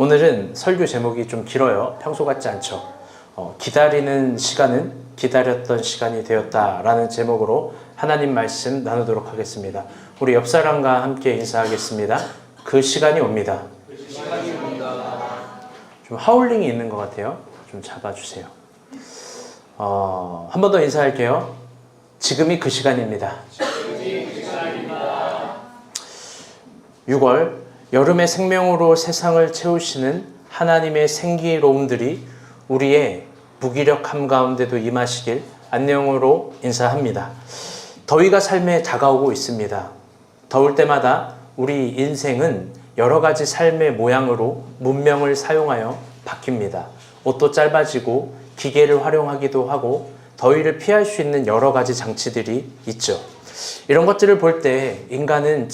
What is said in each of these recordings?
오늘은 설교 제목이 좀 길어요. 평소 같지 않죠. 기다리는 시간은 기다렸던 시간이 되었다라는 제목으로 하나님 말씀 나누도록 하겠습니다. 우리 옆 사람과 함께 인사하겠습니다. 그 시간이 옵니다. 좀 하울링이 있는 것 같아요. 좀 잡아주세요. 한 번 더 인사할게요. 지금이 그 시간입니다. 6월 여름의 생명으로 세상을 채우시는 하나님의 생기로움들이 우리의 무기력함 가운데도 임하시길 안녕으로 인사합니다. 더위가 삶에 다가오고 있습니다. 더울 때마다 우리 인생은 여러 가지 삶의 모양으로 문명을 사용하여 바뀝니다. 옷도 짧아지고 기계를 활용하기도 하고 더위를 피할 수 있는 여러 가지 장치들이 있죠. 이런 것들을 볼 때 인간은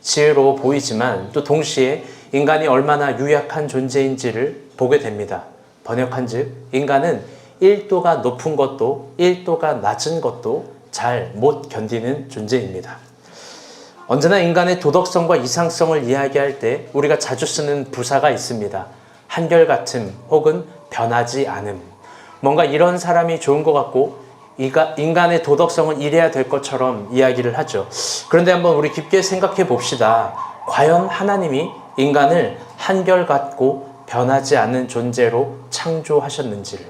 지혜로워 보이지만 또 동시에 인간이 얼마나 유약한 존재인지를 보게 됩니다. 번역한즉 인간은 1도가 높은 것도 1도가 낮은 것도 잘 못 견디는 존재입니다. 언제나 인간의 도덕성과 이상성을 이야기할 때 우리가 자주 쓰는 부사가 있습니다. 한결같음 혹은 변하지 않음. 뭔가 이런 사람이 좋은 것 같고 인간의 도덕성은 이래야 될 것처럼 이야기를 하죠. 그런데 한번 우리 깊게 생각해 봅시다. 과연 하나님이 인간을 한결같고 변하지 않는 존재로 창조하셨는지를.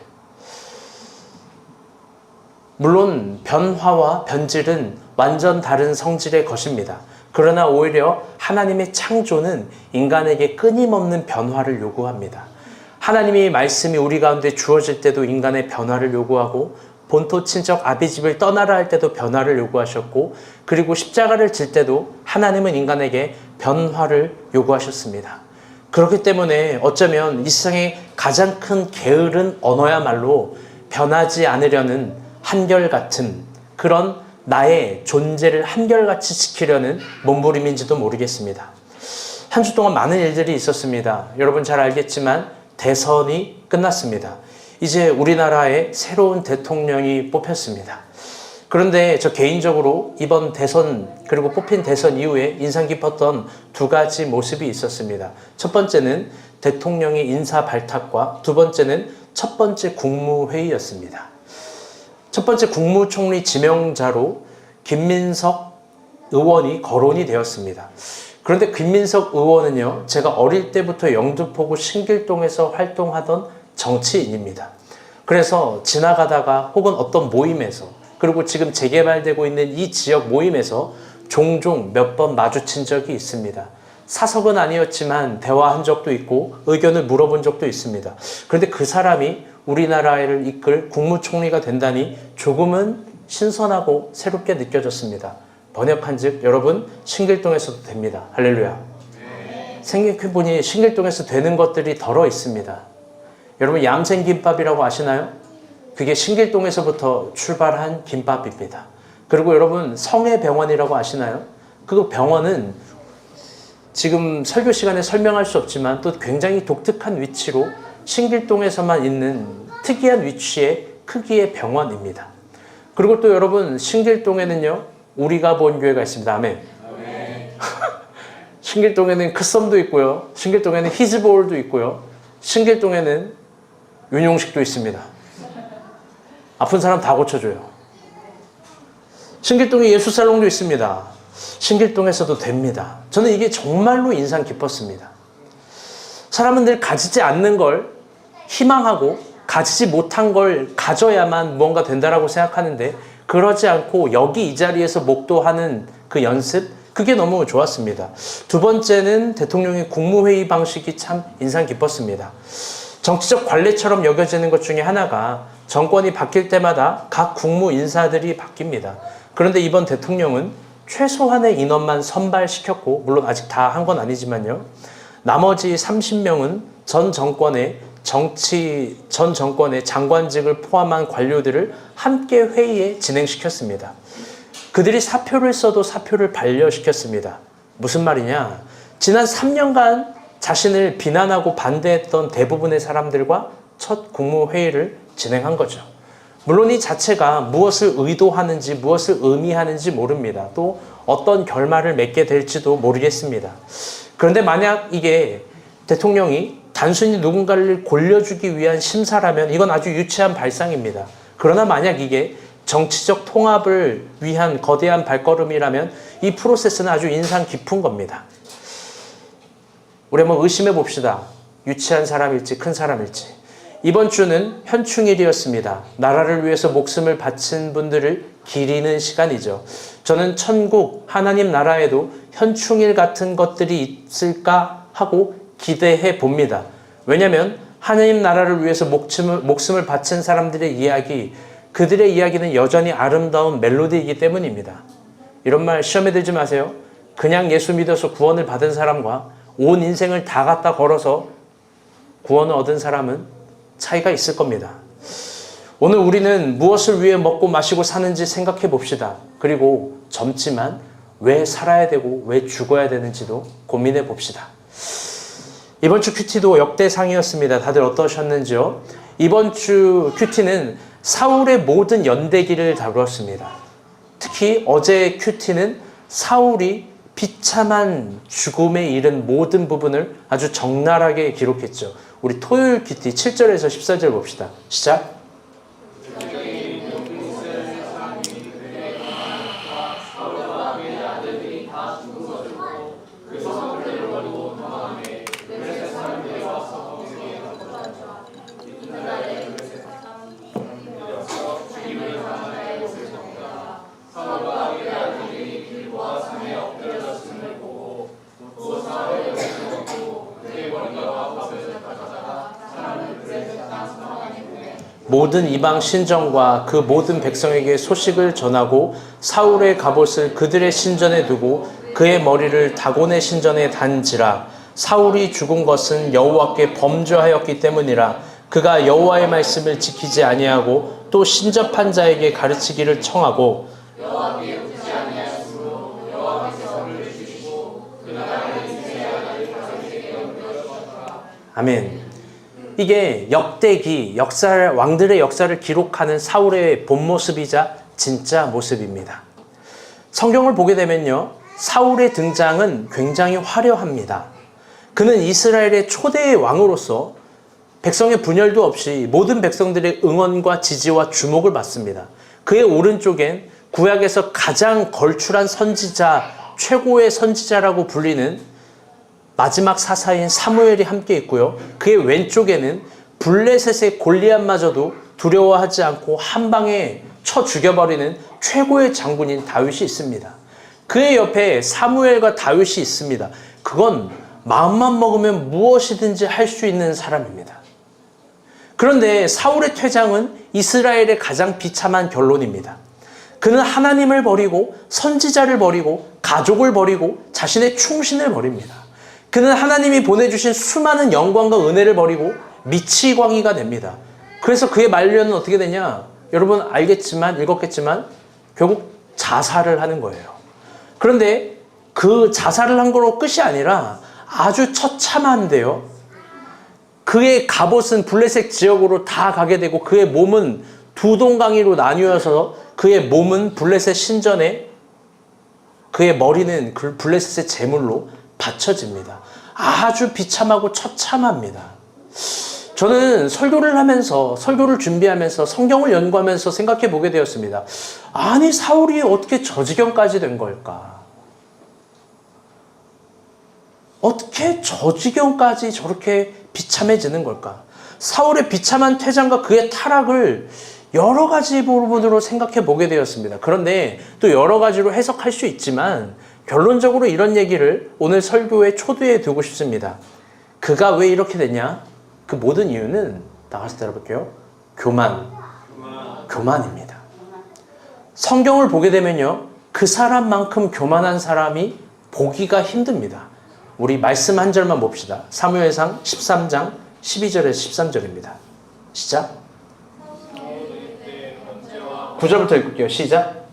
물론 변화와 변질은 완전 다른 성질의 것입니다. 그러나 오히려 하나님의 창조는 인간에게 끊임없는 변화를 요구합니다. 하나님의 말씀이 우리 가운데 주어질 때도 인간의 변화를 요구하고 본토 친척 아비 집을 떠나라 할 때도 변화를 요구하셨고 그리고 십자가를 질 때도 하나님은 인간에게 변화를 요구하셨습니다. 그렇기 때문에 어쩌면 이 세상의 가장 큰 게으른 언어야말로 변하지 않으려는 한결같은 그런 나의 존재를 한결같이 지키려는 몸부림인지도 모르겠습니다. 한 주 동안 많은 일들이 있었습니다. 여러분 잘 알겠지만 대선이 끝났습니다. 이제 우리나라에 새로운 대통령이 뽑혔습니다. 그런데 저 개인적으로 이번 대선 그리고 뽑힌 대선 이후에 인상 깊었던 두 가지 모습이 있었습니다. 첫 번째는 대통령의 인사 발탁과 두 번째는 첫 번째 국무회의였습니다. 첫 번째 국무총리 지명자로 김민석 의원이 거론이 되었습니다. 그런데 김민석 의원은요, 제가 어릴 때부터 영등포구 신길동에서 활동하던 정치인입니다. 그래서 지나가다가 혹은 어떤 모임에서 그리고 지금 재개발되고 있는 이 지역 모임에서 종종 몇 번 마주친 적이 있습니다. 사석은 아니었지만 대화한 적도 있고 의견을 물어본 적도 있습니다. 그런데 그 사람이 우리나라를 이끌 국무총리가 된다니 조금은 신선하고 새롭게 느껴졌습니다. 번역한즉 여러분 신길동에서도 됩니다. 할렐루야. 생각해보니 신길동에서 되는 것들이 덜어 있습니다. 여러분 얌생김밥이라고 아시나요? 그게 신길동에서부터 출발한 김밥입니다. 그리고 여러분 성혜병원이라고 아시나요? 그 병원은 지금 설교 시간에 설명할 수 없지만 또 굉장히 독특한 위치로 신길동에서만 있는 특이한 위치의 크기의 병원입니다. 그리고 또 여러분 신길동에는요 우리가 본 교회가 있습니다. 아멘. 신길동에는 크썸도 있고요. 신길동에는 히즈볼도 있고요. 신길동에는 윤용식도 있습니다. 아픈 사람 다 고쳐줘요. 신길동에 예수살롱도 있습니다. 신길동에서도 됩니다. 저는 이게 정말로 인상 깊었습니다. 사람은 늘 가지지 않는 걸 희망하고 가지지 못한 걸 가져야만 무언가 된다라고 생각하는데 그러지 않고 여기 이 자리에서 목도하는 그 연습, 그게 너무 좋았습니다. 두 번째는 대통령의 국무회의 방식이 참 인상 깊었습니다. 정치적 관례처럼 여겨지는 것 중에 하나가 정권이 바뀔 때마다 각 국무 인사들이 바뀝니다. 그런데 이번 대통령은 최소한의 인원만 선발시켰고 물론 아직 다 한 건 아니지만요. 나머지 30명은 전 정권의 장관직을 포함한 관료들을 함께 회의에 진행시켰습니다. 그들이 사표를 써도 사표를 반려시켰습니다. 무슨 말이냐? 지난 3년간 자신을 비난하고 반대했던 대부분의 사람들과 첫 국무회의를 진행한 거죠. 물론 이 자체가 무엇을 의도하는지 무엇을 의미하는지 모릅니다. 또 어떤 결말을 맺게 될지도 모르겠습니다. 그런데 만약 이게 대통령이 단순히 누군가를 골려주기 위한 심사라면 이건 아주 유치한 발상입니다. 그러나 만약 이게 정치적 통합을 위한 거대한 발걸음이라면 이 프로세스는 아주 인상 깊은 겁니다. 우리 한번 의심해 봅시다. 유치한 사람일지 큰 사람일지. 이번 주는 현충일이었습니다. 나라를 위해서 목숨을 바친 분들을 기리는 시간이죠. 저는 천국 하나님 나라에도 현충일 같은 것들이 있을까 하고 기대해 봅니다. 왜냐하면 하나님 나라를 위해서 목숨을 바친 사람들의 이야기, 그들의 이야기는 여전히 아름다운 멜로디이기 때문입니다. 이런 말 시험에 들지 마세요. 그냥 예수 믿어서 구원을 받은 사람과 온 인생을 다 갖다 걸어서 구원을 얻은 사람은 차이가 있을 겁니다. 오늘 우리는 무엇을 위해 먹고 마시고 사는지 생각해 봅시다. 그리고 젊지만 왜 살아야 되고 왜 죽어야 되는지도 고민해 봅시다. 이번 주 큐티도 역대상이었습니다. 다들 어떠셨는지요? 이번 주 큐티는 사울의 모든 연대기를 다루었습니다. 특히 어제 큐티는 사울이 비참한 죽음에 이른 모든 부분을 아주 적나라하게 기록했죠. 우리 토요일 큐티 7절에서 14절 봅시다. 시작. 모든 이방 신정과 그 모든 백성에게 소식을 전하고 사울의 갑옷을 그들의 신전에 두고 그의 머리를 다곤의 신전에 단지라. 사울이 죽은 것은 여호와께 범죄하였기 때문이라. 그가 여호와의 말씀을 지키지 아니하고 또 신접한 자에게 가르치기를 청하고 아멘. 이게 역대기, 왕들의 역사를 기록하는 사울의 본 모습이자 진짜 모습입니다. 성경을 보게 되면요, 사울의 등장은 굉장히 화려합니다. 그는 이스라엘의 초대의 왕으로서 백성의 분열도 없이 모든 백성들의 응원과 지지와 주목을 받습니다. 그의 오른쪽엔 구약에서 가장 걸출한 선지자, 최고의 선지자라고 불리는 마지막 사사인 사무엘이 함께 있고요. 그의 왼쪽에는 블레셋의 골리앗마저도 두려워하지 않고 한 방에 쳐 죽여버리는 최고의 장군인 다윗이 있습니다. 그의 옆에 사무엘과 다윗이 있습니다. 그건 마음만 먹으면 무엇이든지 할 수 있는 사람입니다. 그런데 사울의 퇴장은 이스라엘의 가장 비참한 결론입니다. 그는 하나님을 버리고 선지자를 버리고 가족을 버리고 자신의 충신을 버립니다. 그는 하나님이 보내주신 수많은 영광과 은혜를 버리고 미치광이가 됩니다. 그래서 그의 말년은 어떻게 되냐? 여러분 알겠지만, 읽었겠지만 결국 자살을 하는 거예요. 그런데 그 자살을 한 거로 끝이 아니라 아주 처참한데요. 그의 갑옷은 블레셋 지역으로 다 가게 되고 그의 몸은 두 동강이로 나뉘어서 그의 몸은 블레셋 신전에, 그의 머리는 블레셋의 제물로 바쳐집니다. 아주 비참하고 처참합니다. 저는 설교를 준비하면서 성경을 연구하면서 생각해 보게 되었습니다. 아니, 사울이 어떻게 저 지경까지 된 걸까? 어떻게 저 지경까지 저렇게 비참해지는 걸까? 사울의 비참한 퇴장과 그의 타락을 여러 가지 부분으로 생각해 보게 되었습니다. 그런데 또 여러 가지로 해석할 수 있지만 결론적으로 이런 얘기를 오늘 설교의 초대에 두고 싶습니다. 그가 왜 이렇게 됐냐? 그 모든 이유는 나가서 들어볼게요. 교만입니다. 성경을 보게 되면요, 그 사람만큼 교만한 사람이 보기가 힘듭니다. 우리 말씀 한 절만 봅시다. 사무엘상 13장 12절에서 13절입니다. 시작. 9절부터 읽을게요. 시작.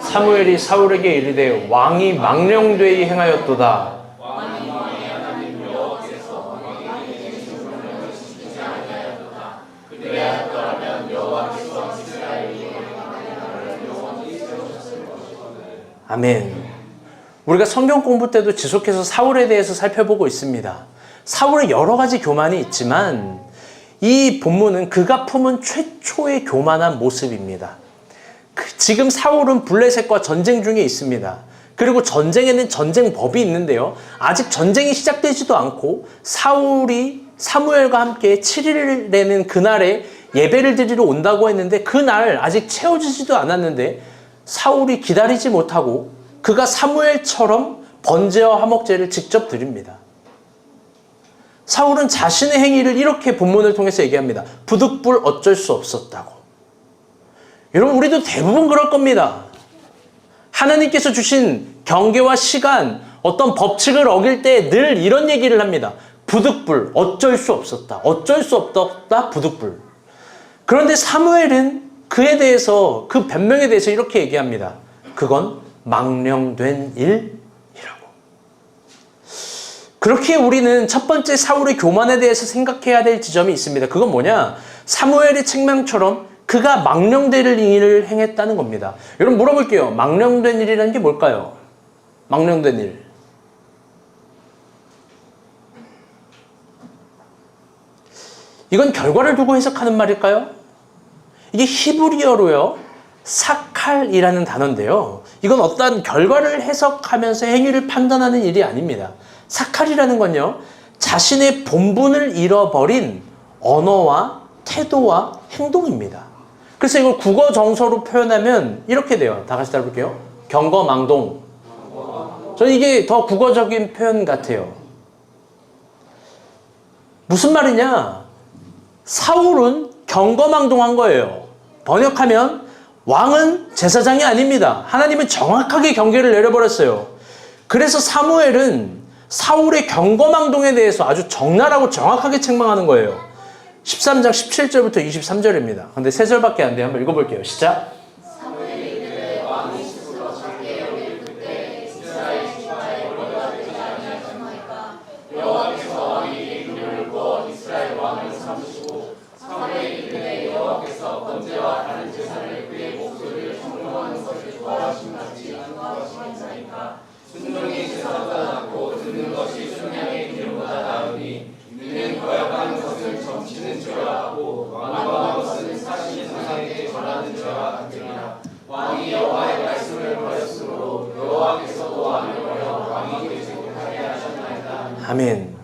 사무엘이 사울에게 이르되 왕이 망령되이 행하였도다. 아멘. 우리가 성경 공부 때도 지속해서 사울에 대해서 살펴보고 있습니다. 사울의 여러 가지 교만이 있지만 이 본문은 그가 품은 최초의 교만한 모습입니다. 지금 사울은 블레셋과 전쟁 중에 있습니다. 그리고 전쟁에는 전쟁법이 있는데요. 아직 전쟁이 시작되지도 않고 사울이 사무엘과 함께 7일에는 그날에 예배를 드리러 온다고 했는데 그날 아직 채워지지도 않았는데 사울이 기다리지 못하고 그가 사무엘처럼 번제와 화목제를 직접 드립니다. 사울은 자신의 행위를 이렇게 본문을 통해서 얘기합니다. 부득불 어쩔 수 없었다고. 여러분, 우리도 대부분 그럴 겁니다. 하나님께서 주신 경계와 시간, 어떤 법칙을 어길 때 늘 이런 얘기를 합니다. 부득불 어쩔 수 없었다. 어쩔 수 없다. 부득불. 그런데 사무엘은 그에 대해서, 그 변명에 대해서 이렇게 얘기합니다. 그건 망령된 일이라고. 그렇게 우리는 첫 번째 사울의 교만에 대해서 생각해야 될 지점이 있습니다. 그건 뭐냐? 사무엘의 책망처럼 그가 망령된 일을 행했다는 겁니다. 여러분, 물어볼게요. 망령된 일이라는 게 뭘까요? 망령된 일. 이건 결과를 두고 해석하는 말일까요? 이게 히브리어로요, 사칼이라는 단어인데요. 이건 어떤 결과를 해석하면서 행위를 판단하는 일이 아닙니다. 사칼이라는 건요, 자신의 본분을 잃어버린 언어와 태도와 행동입니다. 그래서 이걸 국어 정서로 표현하면 이렇게 돼요. 다 같이 따라볼게요. 경거망동. 저는 이게 더 국어적인 표현 같아요. 무슨 말이냐? 사울은 경거망동한 거예요. 번역하면 왕은 제사장이 아닙니다. 하나님은 정확하게 경계를 내려버렸어요. 그래서 사무엘은 사울의 경거망동에 대해서 아주 적나라하고 정확하게 책망하는 거예요. 13장 17절부터 23절입니다. 근데 3절밖에 안 돼요. 한번 읽어볼게요. 시작. 아멘.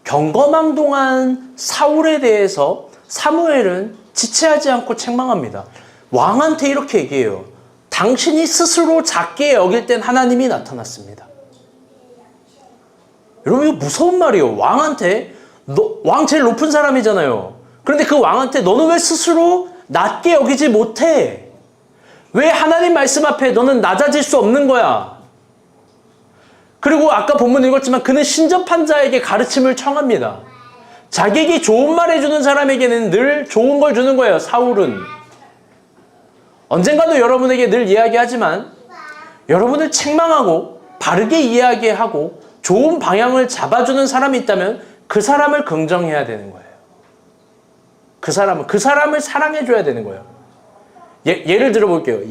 경거망동한 사울에 대해서 사무엘은 지체하지 않고 책망합니다. 왕한테 이렇게 얘기해요. 당신이 스스로 작게 여길 땐 하나님이 나타났습니다. 여러분, 이거 무서운 말이에요. 왕한테, 왕 제일 높은 사람이잖아요. 그런데 그 왕한테 너는 왜 스스로 낮게 여기지 못해? 왜 하나님 말씀 앞에 너는 낮아질 수 없는 거야? 그리고 아까 본문 읽었지만 그는 신접한 자에게 가르침을 청합니다. 자기에게 좋은 말 해주는 사람에게는 늘 좋은 걸 주는 거예요. 사울은. 언젠가도 여러분에게 늘 이야기하지만 여러분을 책망하고 바르게 이야기하고 좋은 방향을 잡아주는 사람이 있다면 그 사람을 긍정해야 되는 거예요. 그 사람을 사랑해줘야 되는 거예요. 예를 들어볼게요.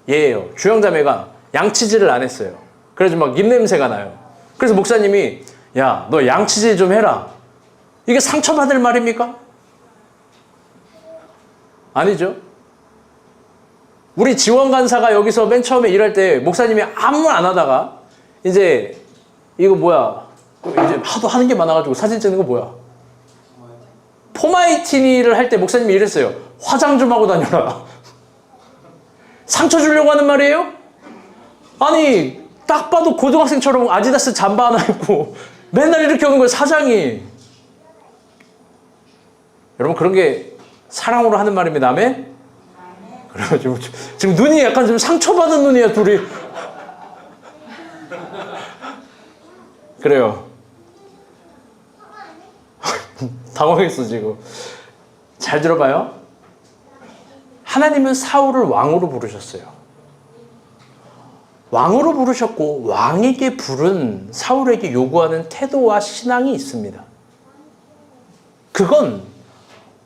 얘예요. 주영자매가 양치질을 안 했어요. 그래서 막 입냄새가 나요. 그래서 목사님이 야, 너 양치질 좀 해라. 이게 상처받을 말입니까? 아니죠. 우리 지원 간사가 여기서 맨 처음에 일할 때 목사님이 아무 말 안 하다가 이제 이거 뭐야, 이제 하도 하는 게 많아가지고 사진 찍는 거 뭐야, 포마이티니를 할 때 목사님이 이랬어요. 화장 좀 하고 다녀라. 상처 주려고 하는 말이에요? 아니, 딱 봐도 고등학생처럼 아디다스 잠바 하나 입고 맨날 이렇게 오는 거예요, 사장이. 여러분, 그런 게 사랑으로 하는 말입니다. 아멘? 그래가지고 지금 눈이 약간 좀 상처받은 눈이야, 둘이. 그래요. 당황했어, 지금. 잘 들어봐요. 하나님은 사울을 왕으로 부르셨어요. 왕으로 부르셨고 왕에게 부른 사울에게 요구하는 태도와 신앙이 있습니다. 그건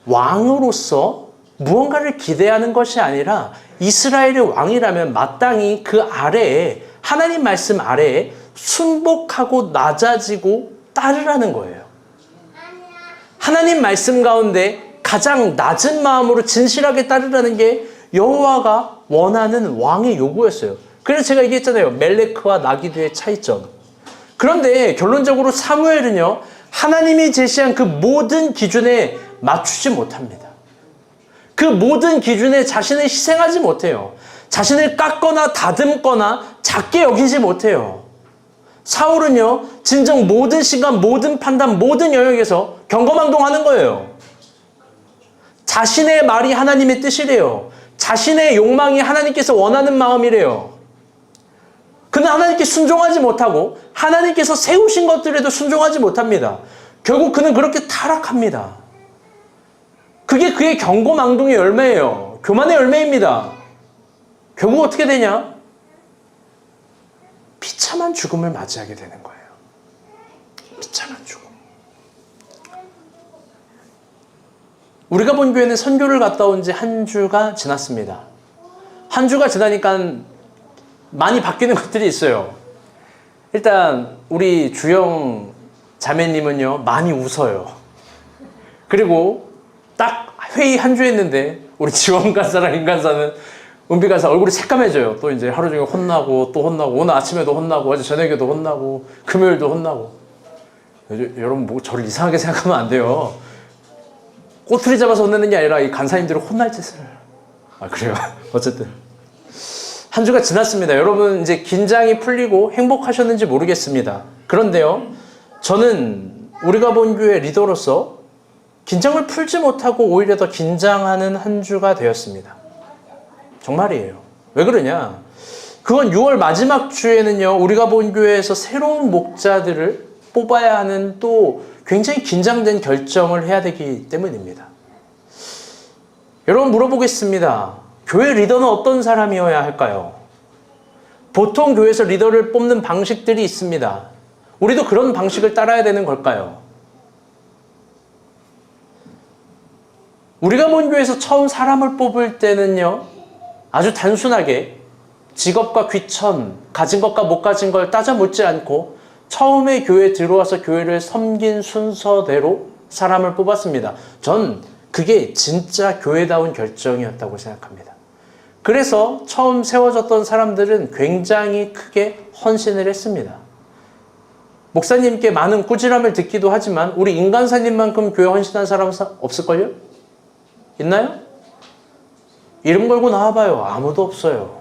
왕으로서 무언가를 기대하는 것이 아니라 이스라엘의 왕이라면 마땅히 그 아래에, 하나님 말씀 아래에 순복하고 낮아지고 따르라는 거예요. 하나님 말씀 가운데 가장 낮은 마음으로 진실하게 따르라는 게 여호와가 원하는 왕의 요구였어요. 그래서 제가 얘기했잖아요. 멜레크와 나기드의 차이점. 그런데 결론적으로 사무엘은요, 하나님이 제시한 그 모든 기준에 맞추지 못합니다. 그 모든 기준에 자신을 희생하지 못해요. 자신을 깎거나 다듬거나 작게 여기지 못해요. 사울은요, 진정 모든 시간, 모든 판단, 모든 영역에서 경거망동하는 거예요. 자신의 말이 하나님의 뜻이래요. 자신의 욕망이 하나님께서 원하는 마음이래요. 그는 하나님께 순종하지 못하고 하나님께서 세우신 것들에도 순종하지 못합니다. 결국 그는 그렇게 타락합니다. 그게 그의 경고망동의 열매예요. 교만의 열매입니다. 결국 어떻게 되냐? 비참한 죽음을 맞이하게 되는 거예요. 비참한 죽음. 우리가 본 교회는 선교를 갔다 온 지 한 주가 지났습니다. 한 주가 지나니까 많이 바뀌는 것들이 있어요. 일단 우리 주영 자매님은요, 많이 웃어요. 그리고 딱 회의 한 주 했는데 우리 지원 간사랑 인간사는 은비 간사 얼굴이 새까매져요. 또 이제 하루 종일 혼나고 또 혼나고, 오늘 아침에도 혼나고, 어제 저녁에도 혼나고, 금요일도 혼나고. 여러분 뭐 저를 이상하게 생각하면 안 돼요. 꼬투리 잡아서 혼내는 게 아니라 이 간사님들이 혼날 짓을. 그래요. 어쨌든 한 주가 지났습니다. 여러분 이제 긴장이 풀리고 행복하셨는지 모르겠습니다. 그런데요, 저는 우리가 본 교회 리더로서 긴장을 풀지 못하고 오히려 더 긴장하는 한 주가 되었습니다. 정말이에요. 왜 그러냐? 그건 6월 마지막 주에는요, 우리가 본 교회에서 새로운 목자들을 뽑아야 하는 또 굉장히 긴장된 결정을 해야 되기 때문입니다. 여러분 물어보겠습니다. 교회 리더는 어떤 사람이어야 할까요? 보통 교회에서 리더를 뽑는 방식들이 있습니다. 우리도 그런 방식을 따라야 되는 걸까요? 우리가 본 교회에서 처음 사람을 뽑을 때는요, 아주 단순하게 직업과 귀천, 가진 것과 못 가진 걸 따져 묻지 않고 처음에 교회에 들어와서 교회를 섬긴 순서대로 사람을 뽑았습니다. 전 그게 진짜 교회다운 결정이었다고 생각합니다. 그래서 처음 세워졌던 사람들은 굉장히 크게 헌신을 했습니다. 목사님께 많은 꾸지람을 듣기도 하지만 우리 인간사님만큼 교회 헌신한 사람 없을걸요? 있나요? 이름 걸고 나와봐요. 아무도 없어요.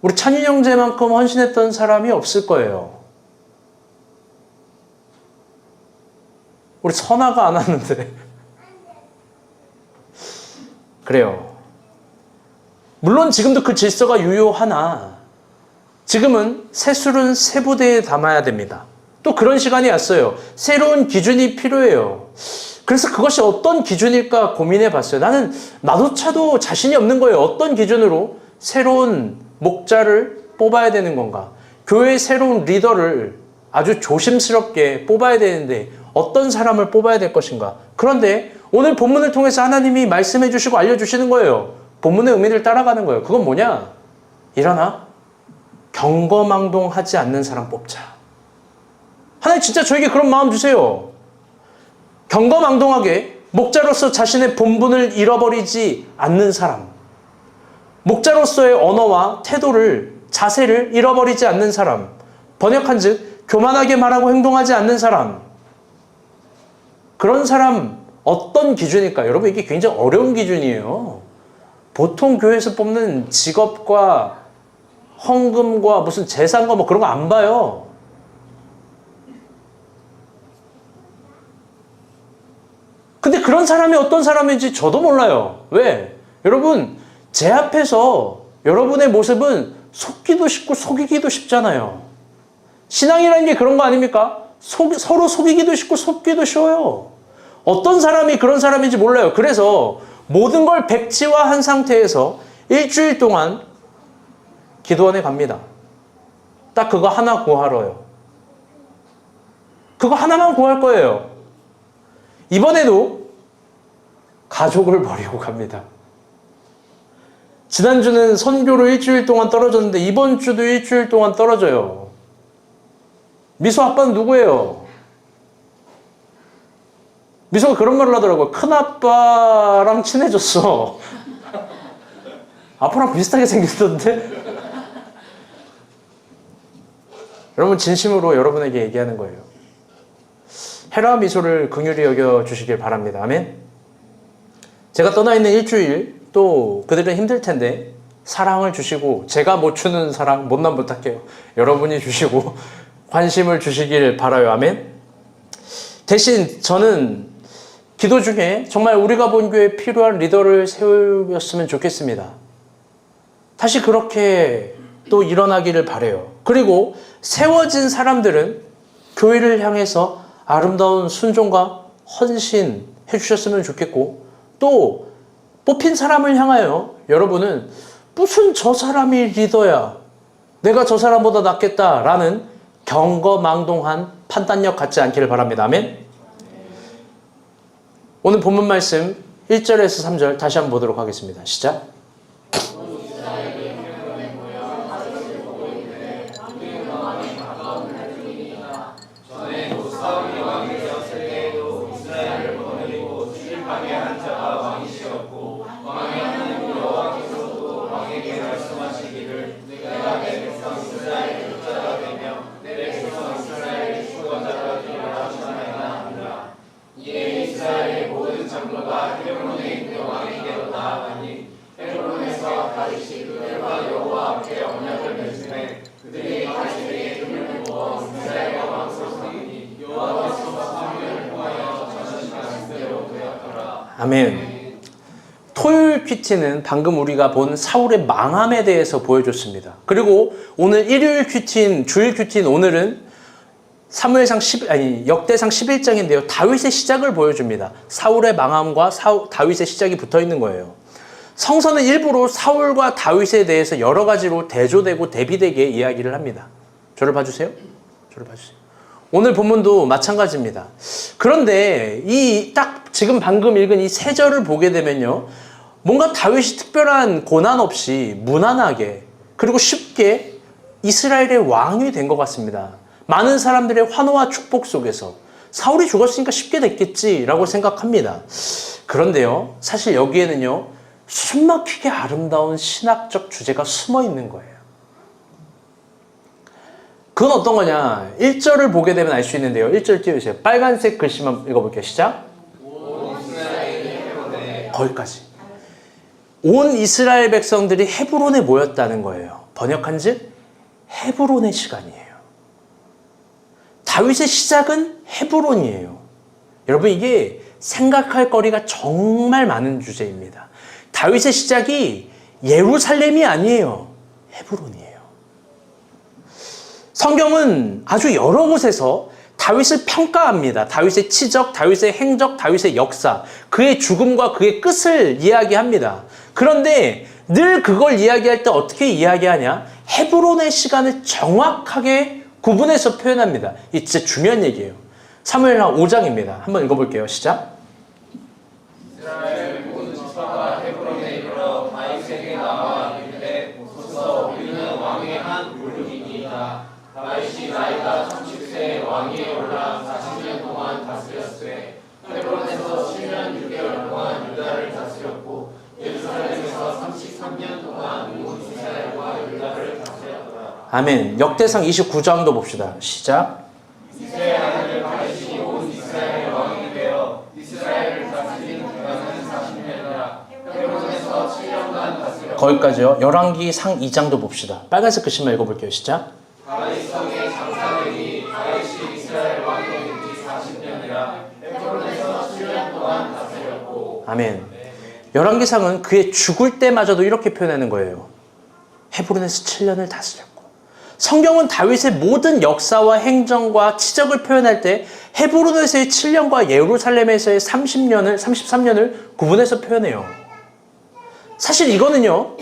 우리 찬윤 형제만큼 헌신했던 사람이 없을 거예요. 우리 선아가 안 왔는데. 그래요. 물론 지금도 그 질서가 유효하나 지금은 새 술은 새 부대에 담아야 됩니다. 또 그런 시간이 왔어요. 새로운 기준이 필요해요. 그래서 그것이 어떤 기준일까 고민해 봤어요. 나조차도 자신이 없는 거예요. 어떤 기준으로 새로운 목자를 뽑아야 되는 건가? 교회의 새로운 리더를 아주 조심스럽게 뽑아야 되는데 어떤 사람을 뽑아야 될 것인가? 그런데 오늘 본문을 통해서 하나님이 말씀해 주시고 알려주시는 거예요. 본문의 의미를 따라가는 거예요. 그건 뭐냐? 일어나 경거망동하지 않는 사람 뽑자. 하나님 진짜 저에게 그런 마음 주세요. 경거망동하게 목자로서 자신의 본분을 잃어버리지 않는 사람, 목자로서의 언어와 태도를, 자세를 잃어버리지 않는 사람, 번역한즉 교만하게 말하고 행동하지 않는 사람, 그런 사람 어떤 기준일까요? 여러분 이게 굉장히 어려운 기준이에요. 보통 교회에서 뽑는 직업과 헌금과 무슨 재산과 뭐 그런 거 안 봐요. 근데 그런 사람이 어떤 사람인지 저도 몰라요. 왜? 여러분 제 앞에서 여러분의 모습은 속기도 쉽고 속이기도 쉽잖아요. 신앙이라는 게 그런 거 아닙니까? 서로 속이기도 쉽고 속기도 쉬워요. 어떤 사람이 그런 사람인지 몰라요. 그래서 모든 걸 백지화한 상태에서 일주일 동안 기도원에 갑니다. 딱 그거 하나 구하러요. 그거 하나만 구할 거예요. 이번에도 가족을 버리고 갑니다. 지난주는 선교로 일주일 동안 떨어졌는데 이번 주도 일주일 동안 떨어져요. 미소 아빠는 누구예요? 미소가 그런 말을 하더라고요. 큰아빠랑 친해졌어. 아빠랑 비슷하게 생겼던데? 여러분, 진심으로 여러분에게 얘기하는 거예요. 헤라와 미소를 긍휼히 여겨주시길 바랍니다. 아멘. 제가 떠나 있는 일주일, 또 그들은 힘들 텐데 사랑을 주시고, 제가 못 주는 사랑 못난 부탁해요. 여러분이 주시고 관심을 주시길 바라요. 아멘. 대신 저는 기도 중에 정말 우리가 본 교회에 필요한 리더를 세우셨으면 좋겠습니다. 다시 그렇게 또 일어나기를 바라요. 그리고 세워진 사람들은 교회를 향해서 아름다운 순종과 헌신 해주셨으면 좋겠고, 또 뽑힌 사람을 향하여 여러분은 무슨 저 사람이 리더야, 내가 저 사람보다 낫겠다라는 경거망동한 판단력 갖지 않기를 바랍니다. 아멘. 오늘 본문 말씀 1절에서 3절 다시 한번 보도록 하겠습니다. 시작. 아멘. 토요일 큐티는 방금 우리가 본 사울의 망함에 대해서 보여줬습니다. 그리고 오늘 일요일 큐티인, 주일 큐티인 오늘은 역대상 11장인데요. 다윗의 시작을 보여줍니다. 사울의 망함과 다윗의 시작이 붙어 있는 거예요. 성서는 일부러 사울과 다윗에 대해서 여러 가지로 대조되고 대비되게 이야기를 합니다. 저를 봐주세요. 저를 봐주세요. 오늘 본문도 마찬가지입니다. 그런데 지금 방금 읽은 이 세 절을 보게 되면요, 뭔가 다윗이 특별한 고난 없이 무난하게 그리고 쉽게 이스라엘의 왕이 된 것 같습니다. 많은 사람들의 환호와 축복 속에서 사울이 죽었으니까 쉽게 됐겠지라고 생각합니다. 그런데요, 사실 여기에는요, 숨막히게 아름다운 신학적 주제가 숨어 있는 거예요. 그건 어떤 거냐? 1절을 보게 되면 알 수 있는데요. 1절 띄워주세요. 빨간색 글씨만 읽어볼게요. 시작. 거기까지. 온 이스라엘 백성들이 헤브론에 모였다는 거예요. 번역한즉 헤브론의 시간이에요. 다윗의 시작은 헤브론이에요. 여러분, 이게 생각할 거리가 정말 많은 주제입니다. 다윗의 시작이 예루살렘이 아니에요. 헤브론이에요. 성경은 아주 여러 곳에서 다윗을 평가합니다. 다윗의 치적, 다윗의 행적, 다윗의 역사, 그의 죽음과 그의 끝을 이야기합니다. 그런데 늘 그걸 이야기할 때 어떻게 이야기하냐? 헤브론의 시간을 정확하게 구분해서 표현합니다. 이 진짜 중요한 얘기예요. 사무엘하 5장입니다. 한번 읽어볼게요. 시작. 이스라엘 모든 지파가 헤브론에 이르러 다윗에게 나와 이르되 보소서, 우리는 왕의 한 족속이니이다. 다윗이 나이가 30세에 왕위에 올라 40년 동안 다스렸으되 헤브론에서 7년 6개월 동안 유다를 다스렸고 예루살렘에서 33년 동안 온 이스라엘과 유다를 다스렸더라. 아멘. 역대상 29장도 봅시다. 시작. 이스라엘 아들 다윗이 온 이스라엘의 왕이 되어 이스라엘을 다스린 기간은 40년이라. 헤브론에서 7년간 다스렸고. 거기까지요. 열왕기상 2장도 봅시다. 빨간색 글씨만 읽어볼게요. 시작. 다윗 성에 장사되니 다윗이 이스라엘 왕이 된 지 40년이라. 헤브론에서 7년 동안 다스렸고. 아멘. 열왕기상은 그의 죽을 때마저도 이렇게 표현하는 거예요. 헤브론에서 7년을 다스렸고. 성경은 다윗의 모든 역사와 행정과 치적을 표현할 때 헤브론에서의 7년과 예루살렘에서의 33년을 구분해서 표현해요. 사실 이거는요,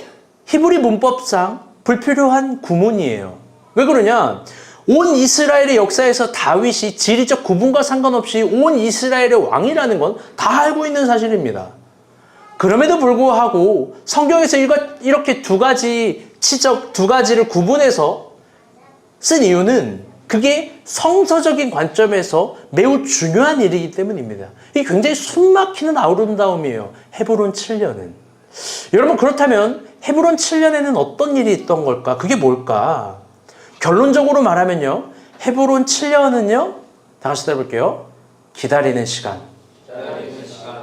히브리 문법상 불필요한 구문이에요. 왜 그러냐? 온 이스라엘의 역사에서 다윗이 지리적 구분과 상관없이 온 이스라엘의 왕이라는 건 다 알고 있는 사실입니다. 그럼에도 불구하고 성경에서 이렇게 두 가지를 구분해서 쓴 이유는 그게 성서적인 관점에서 매우 중요한 일이기 때문입니다. 이게 굉장히 숨막히는 아름다움이에요. 헤브론 7년은. 여러분, 그렇다면 헤브론 7년에는 어떤 일이 있던 걸까? 그게 뭘까? 결론적으로 말하면요, 헤브론 7년은요, 다 같이 따라볼게요. 기다리는 시간.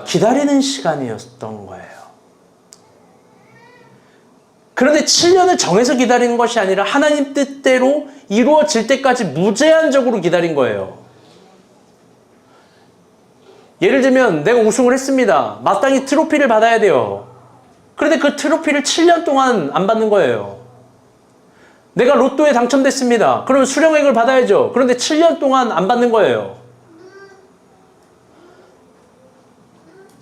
기다리는 시간이었던 거예요. 그런데 7년을 정해서 기다리는 것이 아니라 하나님 뜻대로 이루어질 때까지 무제한적으로 기다린 거예요. 예를 들면 내가 우승을 했습니다. 마땅히 트로피를 받아야 돼요. 그런데 그 트로피를 7년 동안 안 받는 거예요. 내가 로또에 당첨됐습니다. 그러면 수령액을 받아야죠. 그런데 7년 동안 안 받는 거예요.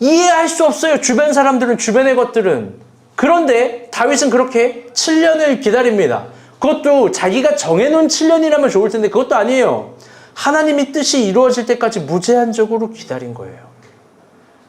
이해할 수 없어요. 주변 사람들은, 주변의 것들은. 그런데 다윗은 그렇게 7년을 기다립니다. 그것도 자기가 정해놓은 7년이라면 좋을 텐데 그것도 아니에요. 하나님의 뜻이 이루어질 때까지 무제한적으로 기다린 거예요.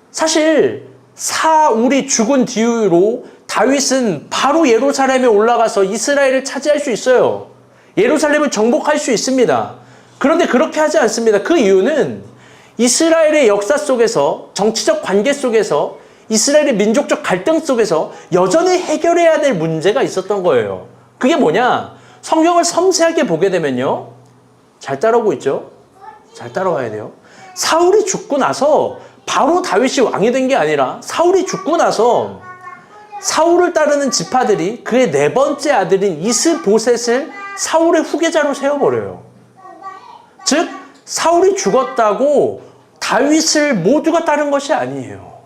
사실 사울이 죽은 뒤로 다윗은 바로 예루살렘에 올라가서 이스라엘을 차지할 수 있어요. 예루살렘을 정복할 수 있습니다. 그런데 그렇게 하지 않습니다. 그 이유는 이스라엘의 역사 속에서, 정치적 관계 속에서, 이스라엘의 민족적 갈등 속에서 여전히 해결해야 될 문제가 있었던 거예요. 그게 뭐냐? 성경을 섬세하게 보게 되면요, 잘 따라오고 있죠? 잘 따라와야 돼요. 사울이 죽고 나서 바로 다윗이 왕이 된 게 아니라 사울이 죽고 나서 사울을 따르는 지파들이 그의 네 번째 아들인 이스보셋을 사울의 후계자로 세워버려요. 즉 사울이 죽었다고 다윗을 모두가 따른 것이 아니에요.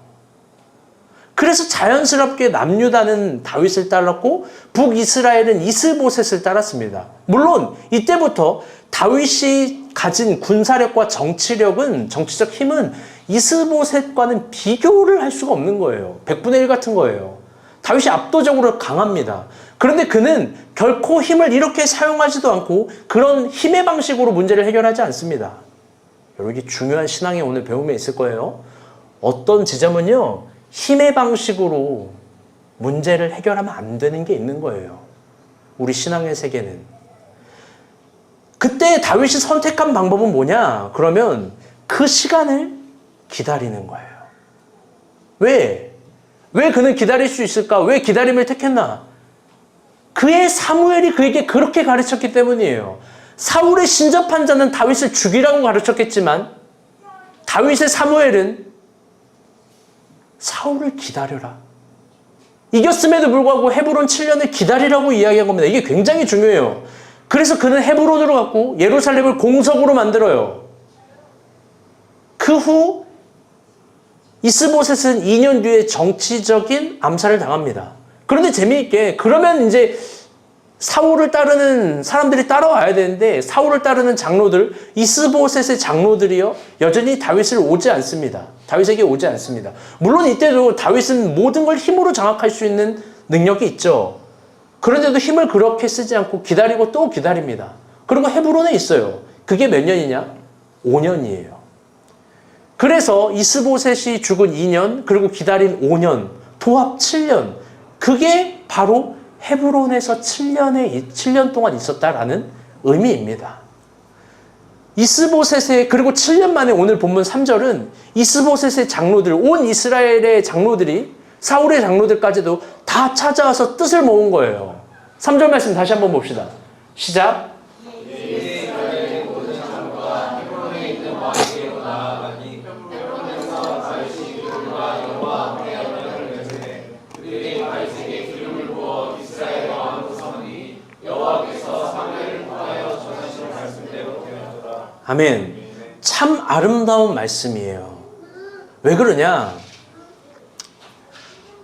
그래서 자연스럽게 남유다는 다윗을 따랐고 북이스라엘은 이스보셋을 따랐습니다. 물론 이때부터 다윗이 가진 군사력과 정치력은, 정치적 힘은 이스보셋과는 비교를 할 수가 없는 거예요. 100분의 1 같은 거예요. 다윗이 압도적으로 강합니다. 그런데 그는 결코 힘을 이렇게 사용하지도 않고 그런 힘의 방식으로 문제를 해결하지 않습니다. 여러분, 이게 중요한 신앙의 오늘 배움에 있을 거예요. 어떤 지점은요, 힘의 방식으로 문제를 해결하면 안 되는 게 있는 거예요. 우리 신앙의 세계는. 그때 다윗이 선택한 방법은 뭐냐? 그러면 그 시간을 기다리는 거예요. 왜? 왜 그는 기다릴 수 있을까? 왜 기다림을 택했나? 그의 사무엘이 그에게 그렇게 가르쳤기 때문이에요. 사울의 신접한 자는 다윗을 죽이라고 가르쳤겠지만 다윗의 사무엘은 사울을 기다려라. 이겼음에도 불구하고 헤브론 7년을 기다리라고 이야기한 겁니다. 이게 굉장히 중요해요. 그래서 그는 헤브론으로 갔고 예루살렘을 공석으로 만들어요. 그 후 이스보셋은 2년 뒤에 정치적인 암살을 당합니다. 그런데 재미있게, 그러면 이제 사울을 따르는 사람들이 따라와야 되는데 사울을 따르는 장로들, 이스보셋의 장로들이요, 여전히 다윗을 오지 않습니다. 다윗에게 오지 않습니다. 물론 이때도 다윗은 모든 걸 힘으로 장악할 수 있는 능력이 있죠. 그런데도 힘을 그렇게 쓰지 않고 기다리고 또 기다립니다. 그리고 헤브론에 있어요. 그게 몇 년이냐? 5년이에요. 그래서 이스보셋이 죽은 2년, 그리고 기다린 5년, 도합 7년. 그게 바로 헤브론에서 7년 동안 있었다라는 의미입니다. 이스보셋의, 그리고 7년 만에 오늘 본문 3절은 이스보셋의 장로들, 온 이스라엘의 장로들이, 사울의 장로들까지도 다 찾아와서 뜻을 모은 거예요. 3절 말씀 다시 한번 봅시다. 시작. 아멘. 참 아름다운 말씀이에요. 왜 그러냐?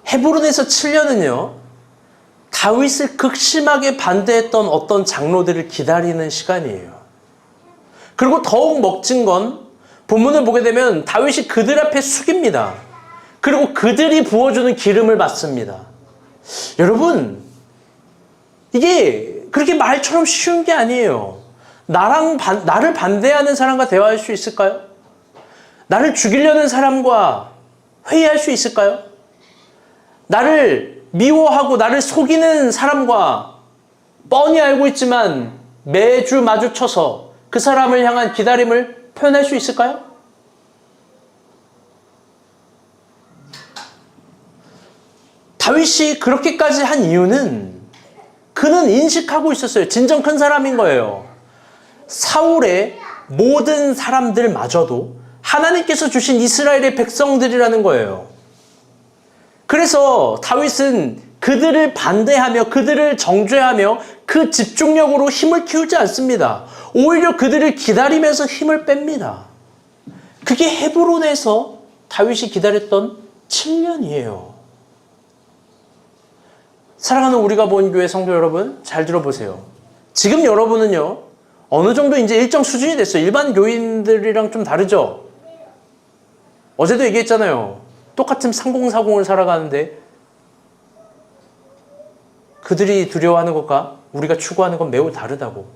헤브론에서 7년은요, 다윗을 극심하게 반대했던 어떤 장로들을 기다리는 시간이에요. 그리고 더욱 멋진 건 본문을 보게 되면 다윗이 그들 앞에 숙입니다. 그리고 그들이 부어주는 기름을 받습니다. 여러분, 이게 그렇게 말처럼 쉬운 게 아니에요. 나를 반대하는 사람과 대화할 수 있을까요? 나를 죽이려는 사람과 회의할 수 있을까요? 나를 미워하고 나를 속이는 사람과 뻔히 알고 있지만 매주 마주쳐서 그 사람을 향한 기다림을 표현할 수 있을까요? 다윗이 그렇게까지 한 이유는 그는 인식하고 있었어요. 진정 큰 사람인 거예요. 사울의 모든 사람들마저도 하나님께서 주신 이스라엘의 백성들이라는 거예요. 그래서 다윗은 그들을 반대하며 그들을 정죄하며 그 집중력으로 힘을 키우지 않습니다. 오히려 그들을 기다리면서 힘을 뺍니다. 그게 헤브론에서 다윗이 기다렸던 7년이에요. 사랑하는 우리가 본 교회 성도 여러분, 잘 들어보세요. 지금 여러분은요, 어느 정도 이제 일정 수준이 됐어요. 일반 교인들이랑 좀 다르죠? 어제도 얘기했잖아요. 똑같은 3040을 살아가는데 그들이 두려워하는 것과 우리가 추구하는 건 매우 다르다고.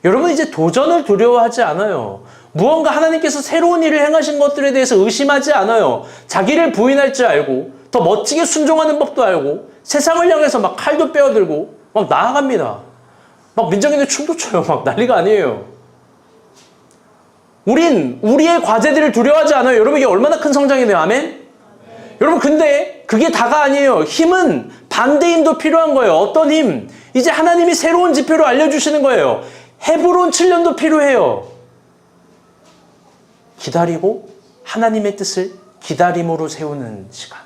여러분 이제 도전을 두려워하지 않아요. 무언가 하나님께서 새로운 일을 행하신 것들에 대해서 의심하지 않아요. 자기를 부인할 줄 알고 더 멋지게 순종하는 법도 알고 세상을 향해서 막 칼도 빼어들고 막 나아갑니다. 막 민정인들 춤도 춰요. 막 난리가 아니에요. 우린 우리의 과제들을 두려워하지 않아요. 여러분 이게 얼마나 큰 성장이네요. 아멘? 여러분 근데 그게 다가 아니에요. 힘은 반대 힘도 필요한 거예요. 어떤 힘? 이제 하나님이 새로운 지표로 알려주시는 거예요. 헤브론 7년도 필요해요. 기다리고 하나님의 뜻을 기다림으로 세우는 시간.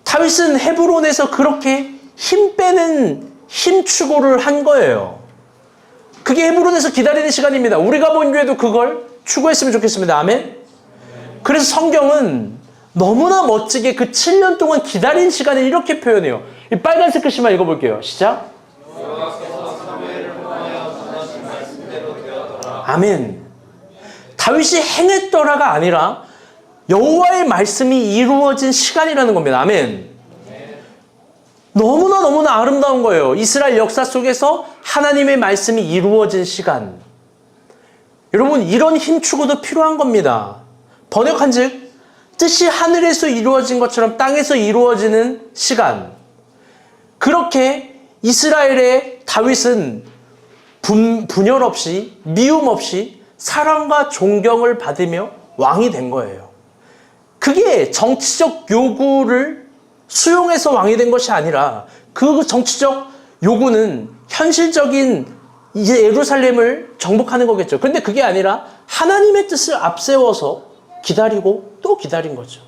다윗은 헤브론에서 그렇게 힘 빼는 힘추구를 한 거예요. 그게 헤브론에서 기다리는 시간입니다. 우리가 본 교회도 그걸 추구했으면 좋겠습니다. 아멘? 그래서 성경은 너무나 멋지게 그 7년 동안 기다린 시간을 이렇게 표현해요. 이 빨간색 글씨만 읽어볼게요. 시작. 아멘. 다윗이 행했더라가 아니라 여호와의 말씀이 이루어진 시간이라는 겁니다. 아멘. 너무나 아름다운 거예요. 이스라엘 역사 속에서 하나님의 말씀이 이루어진 시간. 여러분 이런 힘추구도 필요한 겁니다. 번역한즉 뜻이 하늘에서 이루어진 것처럼 땅에서 이루어지는 시간. 그렇게 이스라엘의 다윗은 분열 없이 미움 없이 사랑과 존경을 받으며 왕이 된 거예요. 그게 정치적 요구를 수용해서 왕이 된 것이 아니라 그 정치적 요구는 현실적인 이제 예루살렘을 정복하는 거겠죠. 그런데 그게 아니라 하나님의 뜻을 앞세워서 기다리고 또 기다린 거죠.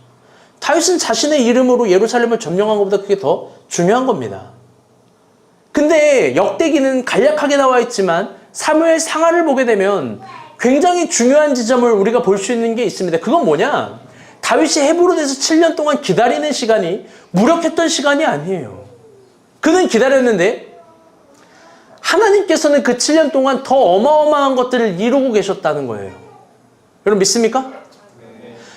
다윗은 자신의 이름으로 예루살렘을 점령한 것보다 그게 더 중요한 겁니다. 근데 역대기는 간략하게 나와 있지만 사무엘 상하를 보게 되면 굉장히 중요한 지점을 우리가 볼 수 있는 게 있습니다. 그건 뭐냐? 다윗이 헤브론에서 7년 동안 기다리는 시간이 무력했던 시간이 아니에요. 그는 기다렸는데 하나님께서는 그 7년 동안 더 어마어마한 것들을 이루고 계셨다는 거예요. 여러분 믿습니까?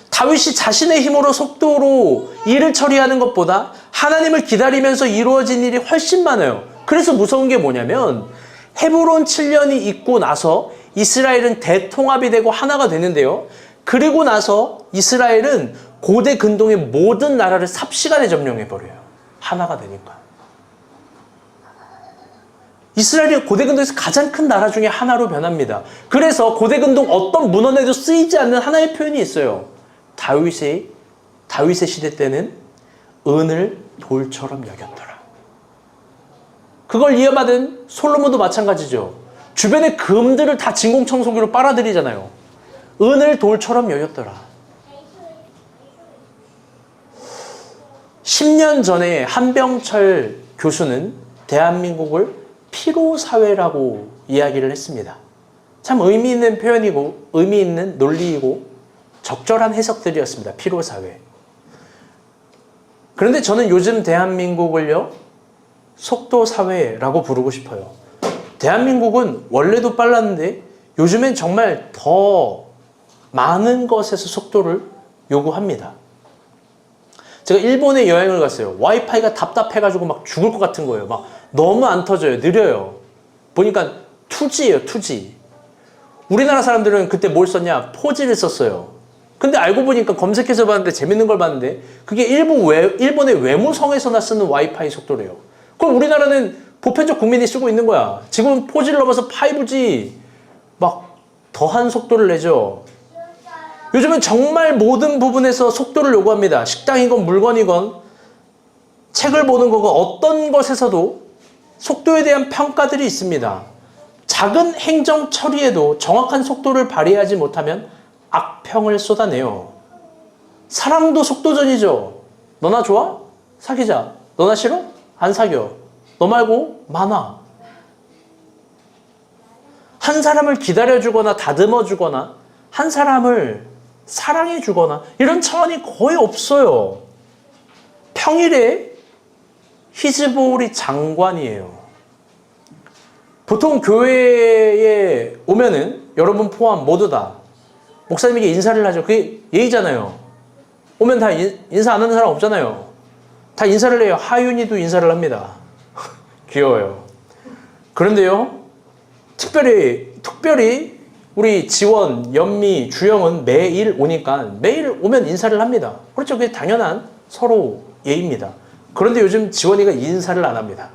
다윗이 자신의 힘으로 속도로 일을 처리하는 것보다 하나님을 기다리면서 이루어진 일이 훨씬 많아요. 그래서 무서운 게 뭐냐면 헤브론 7년이 있고 나서 이스라엘은 대통합이 되고 하나가 되는데요. 그리고 나서 이스라엘은 고대 근동의 모든 나라를 삽시간에 점령해버려요. 하나가 되니까. 이스라엘이 고대 근동에서 가장 큰 나라 중에 하나로 변합니다. 그래서 고대 근동 어떤 문헌에도 쓰이지 않는 하나의 표현이 있어요. 다윗의 시대 때는 은을 돌처럼 여겼더라. 그걸 이어받은 솔로몬도 마찬가지죠. 주변의 금들을 다 진공청소기로 빨아들이잖아요. 은을 돌처럼 여겼더라. 10년 전에 한병철 교수는 대한민국을 피로사회라고 이야기를 했습니다. 참 의미 있는 표현이고 의미 있는 논리이고 적절한 해석들이었습니다. 피로사회. 그런데 저는 요즘 대한민국을요, 속도사회라고 부르고 싶어요. 대한민국은 원래도 빨랐는데 요즘엔 정말 더 많은 것에서 속도를 요구합니다. 제가 일본에 여행을 갔어요. 와이파이가 답답해가지고 막 죽을 것 같은 거예요. 막 너무 안 터져요. 느려요. 보니까 2G예요, 2G. 우리나라 사람들은 그때 뭘 썼냐? 4G를 썼어요. 근데 알고 보니까 검색해서 봤는데 재밌는 걸 봤는데 그게 일본의 외무성에서나 쓰는 와이파이 속도래요. 그럼 우리나라는 보편적 국민이 쓰고 있는 거야. 지금 4G를 넘어서 5G 막 더한 속도를 내죠. 요즘은 정말 모든 부분에서 속도를 요구합니다. 식당이건 물건이건 책을 보는 거건 어떤 것에서도 속도에 대한 평가들이 있습니다. 작은 행정 처리에도 정확한 속도를 발휘하지 못하면 악평을 쏟아내요. 사랑도 속도전이죠. 너나 좋아? 사귀자. 너나 싫어? 안 사겨. 너 말고 많아. 한 사람을 기다려주거나 다듬어주거나 한 사람을 사랑해주거나 이런 차원이 거의 없어요. 평일에 히즈보리 장관이에요. 보통 교회에 오면은 여러분 포함 모두 다 목사님에게 인사를 하죠. 그게 예의잖아요. 오면 다 인사 안 하는 사람 없잖아요. 다 인사를 해요. 하윤이도 인사를 합니다. 귀여워요. 그런데요, 특별히 우리 지원, 연미, 주영은 매일 오니까 매일 오면 인사를 합니다. 그렇죠. 그게 당연한 서로 예의입니다. 그런데 요즘 지원이가 인사를 안 합니다.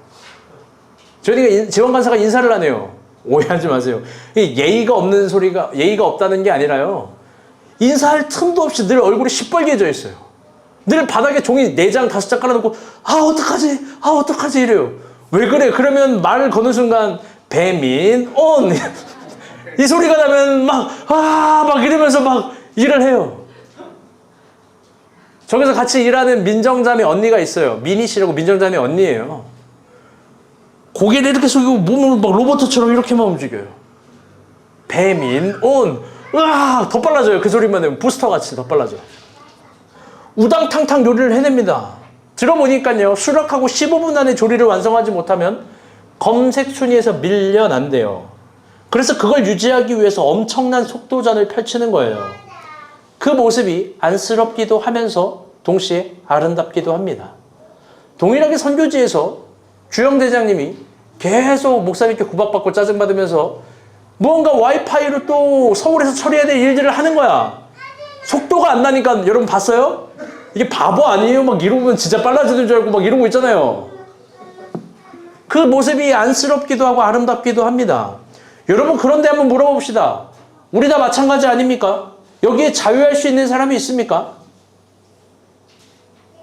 지원 간사가 인사를 안 해요. 오해하지 마세요. 예의가 없다는 게 아니라요. 인사할 틈도 없이 늘 얼굴이 시뻘개져 있어요. 늘 바닥에 종이 4장, 5장 깔아놓고 어떡하지 이래요. 왜 그래? 그러면 말을 거는 순간 배민 온 이 소리가 나면 막 이러면서 막 일을 해요. 저기서 같이 일하는 민정자매 언니가 있어요. 미니 씨라고 민정자매 언니예요. 고개를 이렇게 숙이고 몸을 막 로봇처럼 이렇게만 움직여요. 배민 온 더 빨라져요. 그 소리만 내면 부스터같이 더 빨라져. 우당탕탕 요리를 해냅니다. 들어보니까요, 수락하고 15분 안에 조리를 완성하지 못하면 검색 순위에서 밀려난대요. 그래서 그걸 유지하기 위해서 엄청난 속도전을 펼치는 거예요. 그 모습이 안쓰럽기도 하면서 동시에 아름답기도 합니다. 동일하게 선교지에서 주영 대장님이 계속 목사님께 구박받고 짜증받으면서 무언가 와이파이로 또 서울에서 처리해야 될 일들을 하는 거야. 속도가 안 나니까 여러분 봤어요? 이게 바보 아니에요? 막 이러면 진짜 빨라지는 줄 알고 막 이러고 있잖아요. 그 모습이 안쓰럽기도 하고 아름답기도 합니다. 여러분, 그런데 한번 물어봐 봅시다. 우리 다 마찬가지 아닙니까? 여기에 자유할 수 있는 사람이 있습니까?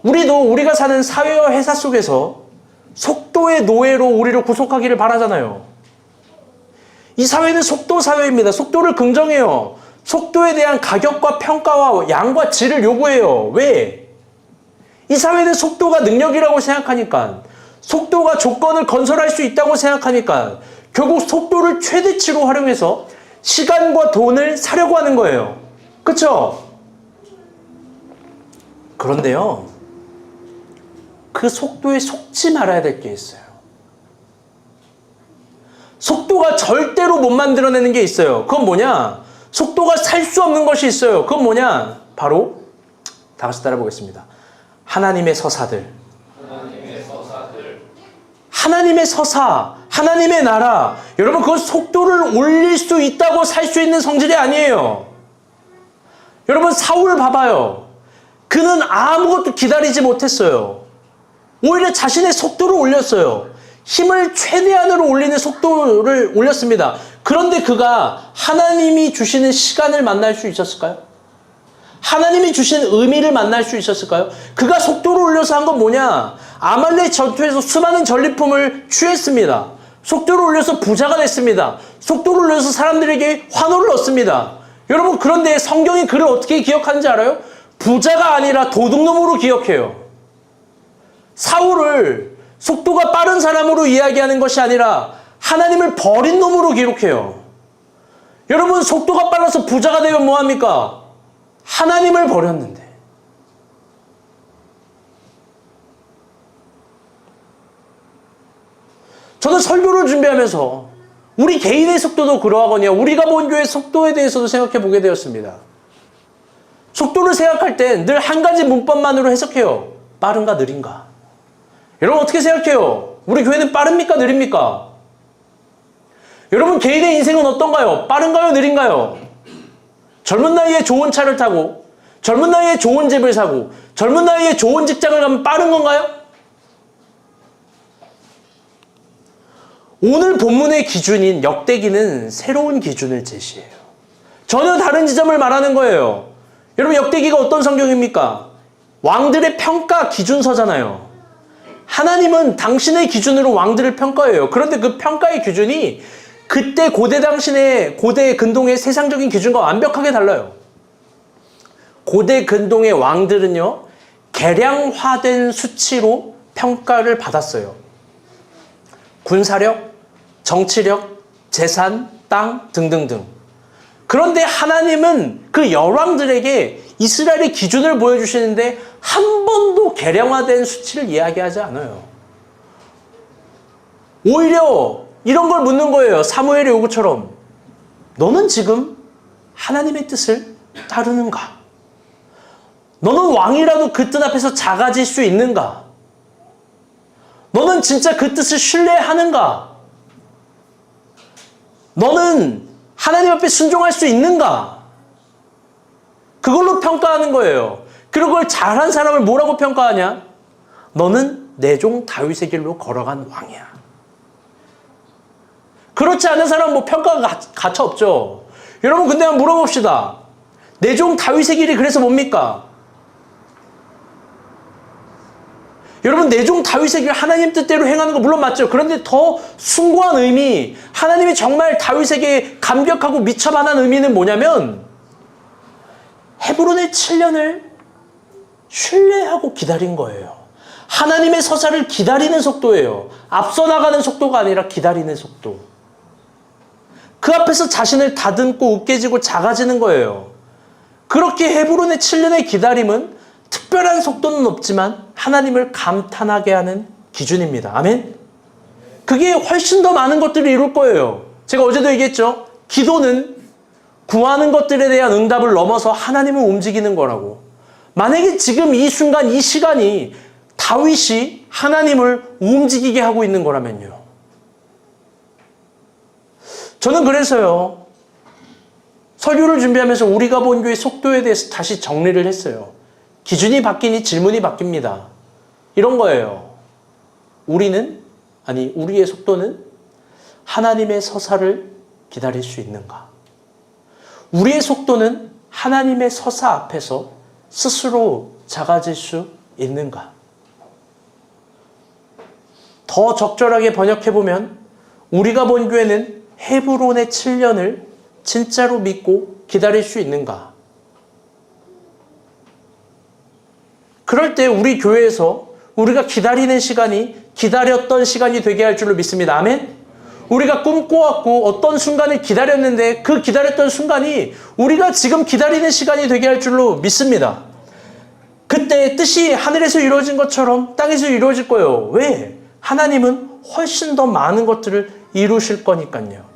우리가 사는 사회와 회사 속에서 속도의 노예로 우리를 구속하기를 바라잖아요. 이 사회는 속도 사회입니다. 속도를 긍정해요. 속도에 대한 가격과 평가와 양과 질을 요구해요. 왜? 이 사회는 속도가 능력이라고 생각하니까, 속도가 조건을 건설할 수 있다고 생각하니까 결국 속도를 최대치로 활용해서 시간과 돈을 사려고 하는 거예요. 그렇죠? 그런데요, 그 속도에 속지 말아야 될 게 있어요. 속도가 절대로 못 만들어내는 게 있어요. 그건 뭐냐? 속도가 살 수 없는 것이 있어요. 그건 뭐냐? 바로 다 같이 따라보겠습니다. 하나님의 서사들. 하나님의 서사, 하나님의 나라. 여러분, 그건 속도를 올릴 수 있다고 살 수 있는 성질이 아니에요. 여러분, 사울 봐봐요. 그는 아무것도 기다리지 못했어요. 오히려 자신의 속도를 올렸어요. 힘을 최대한으로 올리는 속도를 올렸습니다. 그런데 그가 하나님이 주시는 시간을 만날 수 있었을까요? 하나님이 주신 의미를 만날 수 있었을까요? 그가 속도를 올려서 한 건 뭐냐? 아말렉 전투에서 수많은 전리품을 취했습니다. 속도를 올려서 부자가 됐습니다. 속도를 올려서 사람들에게 환호를 얻습니다. 여러분, 그런데 성경이 그를 어떻게 기억하는지 알아요? 부자가 아니라 도둑놈으로 기억해요. 사울을 속도가 빠른 사람으로 이야기하는 것이 아니라 하나님을 버린 놈으로 기록해요. 여러분, 속도가 빨라서 부자가 되면 뭐합니까? 하나님을 버렸는데. 저는 설교를 준비하면서 우리 개인의 속도도 그러하거니와 우리가 본 교회의 속도에 대해서도 생각해 보게 되었습니다. 속도를 생각할 땐 늘 한 가지 문법만으로 해석해요. 빠른가 느린가. 여러분, 어떻게 생각해요? 우리 교회는 빠릅니까 느립니까? 여러분, 개인의 인생은 어떤가요? 빠른가요 느린가요? 젊은 나이에 좋은 차를 타고 젊은 나이에 좋은 집을 사고 젊은 나이에 좋은 직장을 가면 빠른 건가요? 오늘 본문의 기준인 역대기는 새로운 기준을 제시해요. 전혀 다른 지점을 말하는 거예요. 여러분, 역대기가 어떤 성경입니까? 왕들의 평가 기준서잖아요. 하나님은 당신의 기준으로 왕들을 평가해요. 그런데 그 평가의 기준이 그때 고대 당신의 고대 근동의 세상적인 기준과 완벽하게 달라요. 고대 근동의 왕들은요, 계량화된 수치로 평가를 받았어요. 군사력, 정치력, 재산, 땅 등등등. 그런데 하나님은 그 열왕들에게 이스라엘의 기준을 보여주시는데 한 번도 계량화된 수치를 이야기하지 않아요. 오히려 이런 걸 묻는 거예요. 사무엘의 요구처럼. 너는 지금 하나님의 뜻을 따르는가? 너는 왕이라도 그 뜻 앞에서 작아질 수 있는가? 너는 진짜 그 뜻을 신뢰하는가? 너는 하나님 앞에 순종할 수 있는가? 그걸로 평가하는 거예요. 그리고 그걸 잘한 사람을 뭐라고 평가하냐? 너는 내 종 다윗의 길로 걸어간 왕이야. 그렇지 않은 사람은 뭐 평가가 가차 없죠. 여러분, 근데 한번 물어봅시다. 내 종 다윗의 길이 그래서 뭡니까? 여러분, 내 종 다윗의 길, 하나님 뜻대로 행하는 거 물론 맞죠. 그런데 더 숭고한 의미, 하나님이 정말 다윗에게 감격하고 미쳐반한 의미는 뭐냐면 헤브론의 7년을 신뢰하고 기다린 거예요. 하나님의 서사를 기다리는 속도예요. 앞서 나가는 속도가 아니라 기다리는 속도. 그 앞에서 자신을 다듬고 으깨지고 작아지는 거예요. 그렇게 헤브론의 7년의 기다림은 특별한 속도는 없지만 하나님을 감탄하게 하는 기준입니다. 아멘? 그게 훨씬 더 많은 것들을 이룰 거예요. 제가 어제도 얘기했죠. 기도는 구하는 것들에 대한 응답을 넘어서 하나님을 움직이는 거라고. 만약에 지금 이 순간, 이 시간이 다윗이 하나님을 움직이게 하고 있는 거라면요. 저는 그래서요, 설교를 준비하면서 우리가 본 교회 속도에 대해서 다시 정리를 했어요. 기준이 바뀌니 질문이 바뀝니다. 이런 거예요. 우리의 속도는 하나님의 서사를 기다릴 수 있는가? 우리의 속도는 하나님의 서사 앞에서 스스로 작아질 수 있는가? 더 적절하게 번역해보면 우리가 본 교회는 헤브론의 7년을 진짜로 믿고 기다릴 수 있는가? 그럴 때 우리 교회에서 우리가 기다리는 시간이 기다렸던 시간이 되게 할 줄로 믿습니다. 아멘? 우리가 꿈꿔왔고 어떤 순간을 기다렸는데 그 기다렸던 순간이 우리가 지금 기다리는 시간이 되게 할 줄로 믿습니다. 그때 뜻이 하늘에서 이루어진 것처럼 땅에서 이루어질 거예요. 왜? 하나님은 훨씬 더 많은 것들을 이루실 거니까요.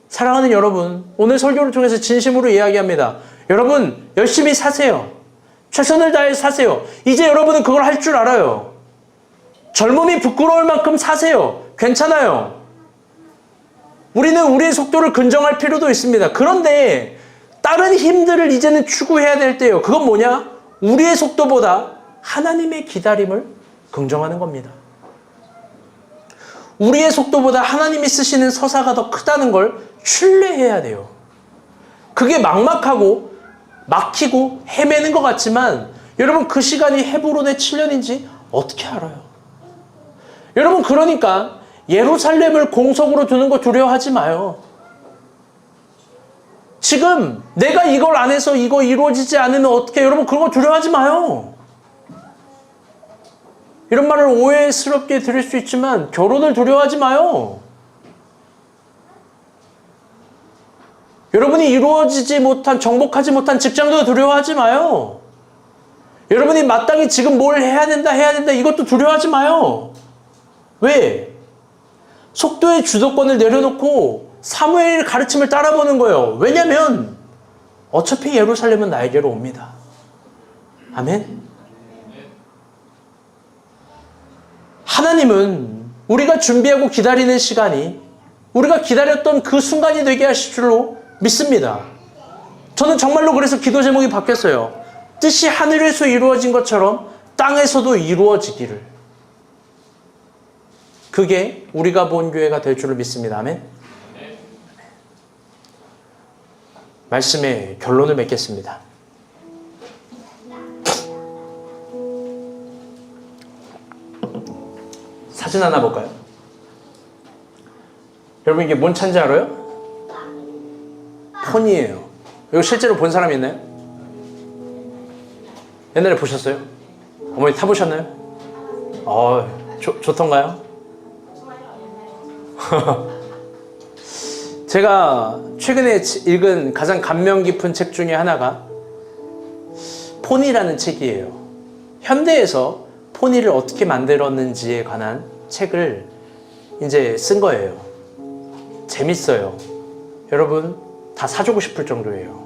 사랑하는 여러분, 오늘 설교를 통해서 진심으로 이야기합니다. 여러분, 열심히 사세요. 최선을 다해 사세요. 이제 여러분은 그걸 할 줄 알아요. 젊음이 부끄러울 만큼 사세요. 괜찮아요. 우리는 우리의 속도를 긍정할 필요도 있습니다. 그런데 다른 힘들을 이제는 추구해야 될 때예요. 그건 뭐냐? 우리의 속도보다 하나님의 기다림을 긍정하는 겁니다. 우리의 속도보다 하나님이 쓰시는 서사가 더 크다는 걸 신뢰해야 돼요. 그게 막막하고 막히고 헤매는 것 같지만 여러분, 그 시간이 헤브론의 7년인지 어떻게 알아요? 여러분, 그러니까 예루살렘을 공석으로 두는 거 두려워하지 마요. 지금 내가 이걸 안 해서 이거 이루어지지 않으면 어떻게, 여러분 그런 거 두려워하지 마요. 이런 말을 오해스럽게 들을 수 있지만 결혼을 두려워하지 마요. 여러분이 이루어지지 못한, 정복하지 못한 직장도 두려워하지 마요. 여러분이 마땅히 지금 뭘 해야 된다 이것도 두려워하지 마요. 왜? 속도의 주도권을 내려놓고 사무엘의 가르침을 따라보는 거예요. 왜냐면 어차피 예루살렘은 나에게로 옵니다. 아멘? 하나님은 우리가 준비하고 기다리는 시간이 우리가 기다렸던 그 순간이 되게 하실 줄로 믿습니다. 저는 정말로 그래서 기도 제목이 바뀌었어요. 뜻이 하늘에서 이루어진 것처럼 땅에서도 이루어지기를. 그게 우리가 본 교회가 될 줄을 믿습니다. 아멘. 말씀의 결론을 맺겠습니다. 사진 하나 볼까요? 여러분 이게 뭔 차인지 알아요? 폰이에요. 이거 실제로 본 사람이 있나요? 옛날에 보셨어요? 어머니 타보셨나요? 좋던가요? 제가 최근에 읽은 가장 감명 깊은 책 중에 하나가 포니라는 책이에요. 현대에서 포니를 어떻게 만들었는지에 관한 책을 이제 쓴 거예요. 재밌어요. 여러분 다 사주고 싶을 정도예요.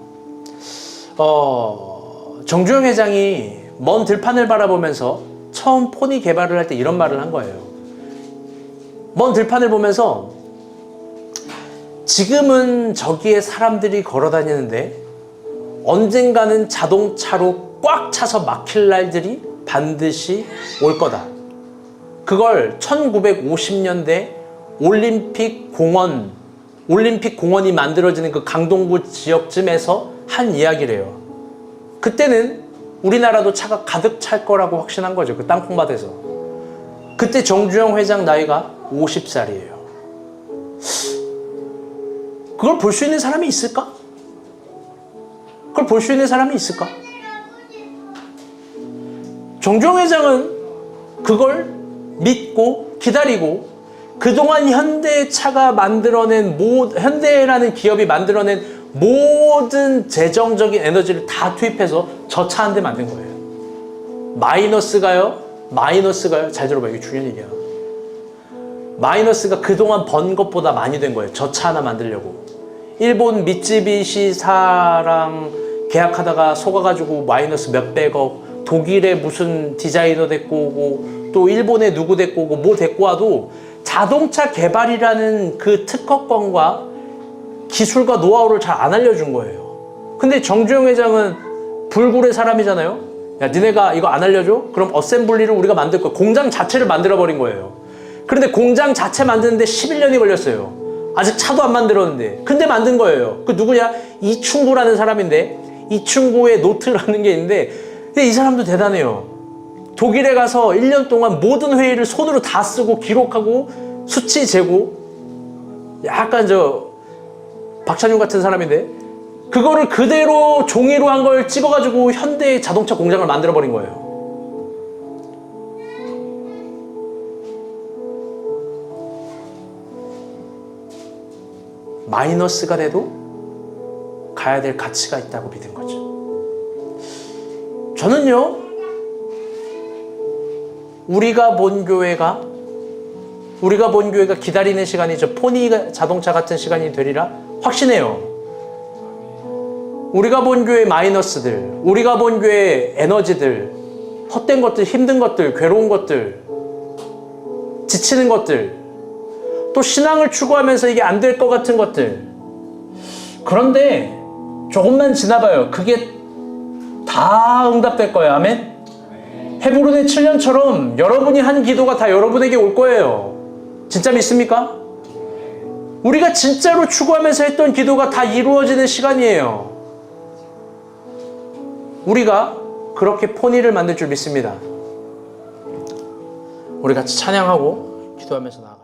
정주영 회장이 먼 들판을 바라보면서 처음 포니 개발을 할 때 이런 말을 한 거예요. 먼 들판을 보면서 지금은 저기에 사람들이 걸어 다니는데 언젠가는 자동차로 꽉 차서 막힐 날들이 반드시 올 거다. 그걸 1950년대 올림픽 공원이 만들어지는 그 강동구 지역쯤에서 한 이야기래요. 그때는 우리나라도 차가 가득 찰 거라고 확신한 거죠. 그 땅콩밭에서. 그때 정주영 회장 나이가 50살이에요. 그걸 볼 수 있는 사람이 있을까? 그걸 볼 수 있는 사람이 있을까? 정주영 회장은 그걸 믿고 기다리고 그동안 현대라는 기업이 만들어낸 모든 재정적인 에너지를 다 투입해서 저 차 한 대 만든 거예요. 마이너스가요? 잘 들어봐요. 이게 중요한 얘기야. 마이너스가 그동안 번 것보다 많이 된 거예요. 저 차 하나 만들려고. 일본 미쯔비시사랑 계약하다가 속아가지고 마이너스 몇백억, 독일에 무슨 디자이너 데리고 오고, 또 일본에 누구 데리고 오고, 뭐 데리고 와도 자동차 개발이라는 그 특허권과 기술과 노하우를 잘 안 알려준 거예요. 근데 정주영 회장은 불굴의 사람이잖아요. 야, 니네가 이거 안 알려줘? 그럼 어셈블리를 우리가 만들 거야. 공장 자체를 만들어버린 거예요. 그런데 공장 자체 만드는데 11년이 걸렸어요. 아직 차도 안 만들었는데. 근데 만든 거예요. 그 누구냐? 이충구라는 사람인데, 이충구의 노트라는 게 있는데, 근데 이 사람도 대단해요. 독일에 가서 1년 동안 모든 회의를 손으로 다 쓰고 기록하고 수치 재고, 약간 박찬용 같은 사람인데, 그거를 그대로 종이로 한 걸 찍어가지고 현대 자동차 공장을 만들어버린 거예요. 마이너스가 돼도 가야 될 가치가 있다고 믿은 거죠. 저는요, 우리가 본 교회가 기다리는 시간이 저 포니 자동차 같은 시간이 되리라 확신해요. 우리가 본 교회 마이너스들, 우리가 본 교회 에너지들, 헛된 것들, 힘든 것들, 괴로운 것들, 지치는 것들, 또 신앙을 추구하면서 이게 안 될 것 같은 것들. 그런데 조금만 지나봐요. 그게 다 응답될 거예요. 아멘? 헤브론의 7년처럼 여러분이 한 기도가 다 여러분에게 올 거예요. 진짜 믿습니까? 우리가 진짜로 추구하면서 했던 기도가 다 이루어지는 시간이에요. 우리가 그렇게 포니를 만들 줄 믿습니다. 우리 같이 찬양하고 기도하면서 나아갑니다.